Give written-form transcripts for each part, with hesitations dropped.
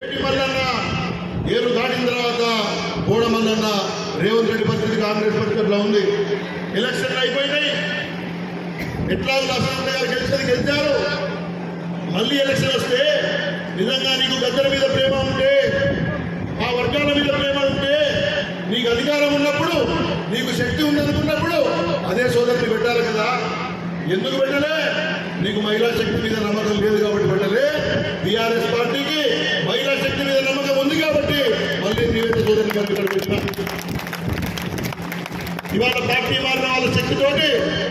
మల్లన్న ఏరు దాటిన తర్వాత బోడమల్లన్న రేవంత్ రెడ్డి పరిస్థితి కాంగ్రెస్ పరిస్థితిలో ఉంది. ఎలక్షన్లు అయిపోయినాయి. ఎట్లా లక్ష్మణ్ గారు గెలిచారు. మళ్ళీ ఎలక్షన్ వస్తే నిజంగా నీకు గద్దెల మీద ప్రేమ ఉంటే, ఆ వర్గాల మీద ప్రేమ ఉంటే, నీకు అధికారం ఉన్నప్పుడు, నీకు శక్తి ఉన్నప్పుడు అదే సోదరుని పెట్టాలి కదా. ఎందుకు పెట్టలే? నీకు మహిళా శక్తి మీద నమ్మకం లేదు కాబట్టి పెట్టలే. టీఆర్ఎస్ పార్టీకి మహిళా శక్తి మీద నమ్మకం ఉంది కాబట్టి మళ్ళీ నివేదిక సోదరుని గారు ఇక్కడ పెట్టినా. ఇవాళ పార్టీ మారిన వాళ్ళ శక్తితోటి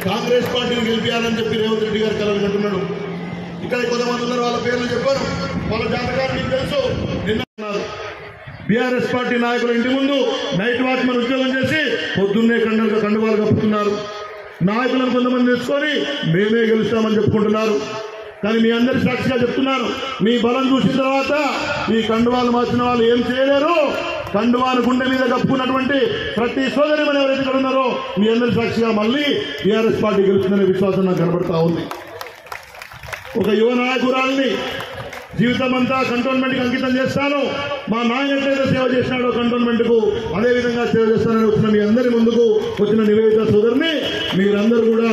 కాంగ్రెస్ పార్టీని గెలిపించాలని చెప్పి రేవంత్ రెడ్డి గారు కలలు కంటున్నాడు. ఇక్కడ కొంతమంది ఉన్నారు, వాళ్ళ పేర్లు చెప్పారు, వాళ్ళ జాతకాలు మీకు తెలుసు. నిన్న బీఆర్ఎస్ పార్టీ నాయకుల ఇంటి ముందు నైట్ వాచ్మెన్ ఉద్యోగం చేసి పొద్దున్నే కండువాలు కప్పుతున్నారు. నాయకులను కొంతమంది తెచ్చుకొని మేమే గెలుస్తామని చెప్పుకుంటున్నారు. కానీ మీ అందరి సాక్షిగా చెప్తున్నారు, మీ బలం చూసిన తర్వాత ఈ కండువాలు మార్చిన వాళ్ళు ఏం చేయలేరు. కండువాను గుండె మీద కప్పుకున్నటువంటి ప్రతి సోదరి మన ఎవరైతే ఇక్కడ ఉన్నారో మీ అందరి సాక్షిగా మళ్ళీ టీఆర్ఎస్ పార్టీ గెలుస్తుందనే విశ్వాసం నాకు కనబడతా ఉంది. ఒక యువ నాయకురాల్ని జీవితం అంతా కంటోన్మెంట్కి అంకితం చేస్తాను, మా నాయన ఎట్లయితే సేవ చేసినాడో కంటోన్మెంట్కు అదేవిధంగా సేవ చేస్తానని వచ్చిన మీ అందరి ముందుకు వచ్చిన నివేదిక సోదరిని మీరందరూ కూడా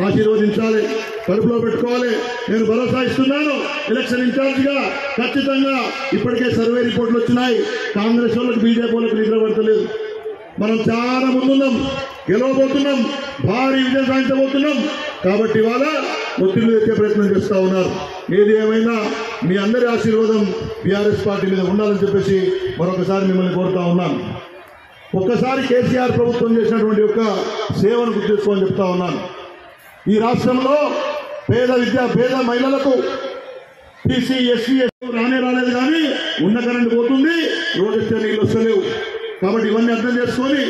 ఆశీర్వదించాలి, కడుపులో పెట్టుకోవాలి. నేను భరోసా ఇస్తున్నాను, ఎలక్షన్ ఇన్ఛార్జిగా ఖచ్చితంగా ఇప్పటికే సర్వే రిపోర్ట్లు వచ్చినాయి. కాంగ్రెస్ వాళ్ళకి బీజేపీ వాళ్ళకి నిద్ర పడతలేదు. మనం చాలా ముందున్నాం, గెలవబోతున్నాం, భారీ విజయం సాధించబోతున్నాం. కాబట్టి ఇవాళ ఒత్తిడి తెచ్చే ప్రయత్నం చేస్తూ ఉన్నారు. ఏది ఏమైనా మీ అందరి ఆశీర్వాదం బీఆర్ఎస్ పార్టీ మీద ఉండాలని చెప్పేసి మరొకసారి మిమ్మల్ని కోరుతా ఉన్నాను. ఒక్కసారి కేసీఆర్ ప్రభుత్వం చేసినటువంటి యొక్క సేవను గుర్తు చేసుకోవాలని చెప్తా ఉన్నాను. ఈ రాష్ట్రంలో పేద మహిళలకు బీసీ ఎస్సీ రాలేదు, కానీ ఉన్న కరెంటు పోతుంది, రోడ్డు వచ్చే నీళ్ళు వస్తలేవు. కాబట్టి ఇవన్నీ అర్థం చేసుకొని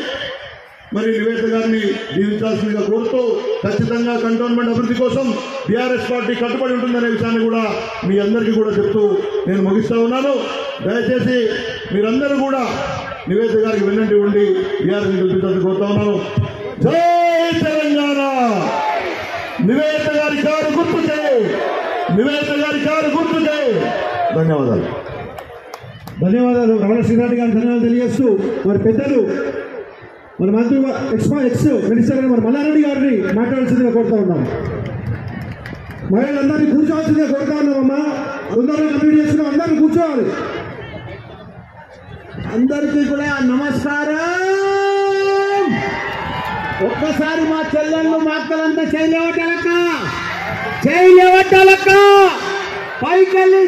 మరి నివేదిక గారిని జీవించాల్సిందిగా కోరుతూ ఖచ్చితంగా కంటోన్మెంట్ అభివృద్ధి కోసం బీఆర్ఎస్ పార్టీ కట్టుబడి ఉంటుందనే విషయాన్ని కూడా మీ అందరికీ కూడా చెప్తూ నేను ముగిస్తా ఉన్నాను. దయచేసి మీరందరూ కూడా నివేదిక గారికి వెన్నంటి ఉండి బీఆర్ఎస్ గెలిపించాలని కోరుతా ఉన్నాను. జై తెలంగాణ! నివేదిక గారి కారు గుర్తు చేయి, నివేదిక గారి కారు గుర్తు చేయి. ధన్యవాదాలు. రమణ శ్రీనాథ్ గారికి ధన్యవాదాలు తెలియజేస్తూ మరి పెద్దలు మన మంత్రి ఎక్స్ మినిస్టర్ మరి మల్లారెడ్డి గారిని మాట్లాడాల్సిందిగా కోరుతా ఉన్నాం. మహిళలందరినీ కూర్చోవాల్సిందిగా కోరుతా ఉన్నామమ్మా. అందరూ కంప్లీట్ చేసుకున్నాం, అందరూ కూర్చోవాలి. అందరికీ కూడా నమస్కారం. ఒక్కసారి మా చెల్లెళ్ళు మా అక్కలంతా చేయలేవటాలక్క పైకెళ్ళి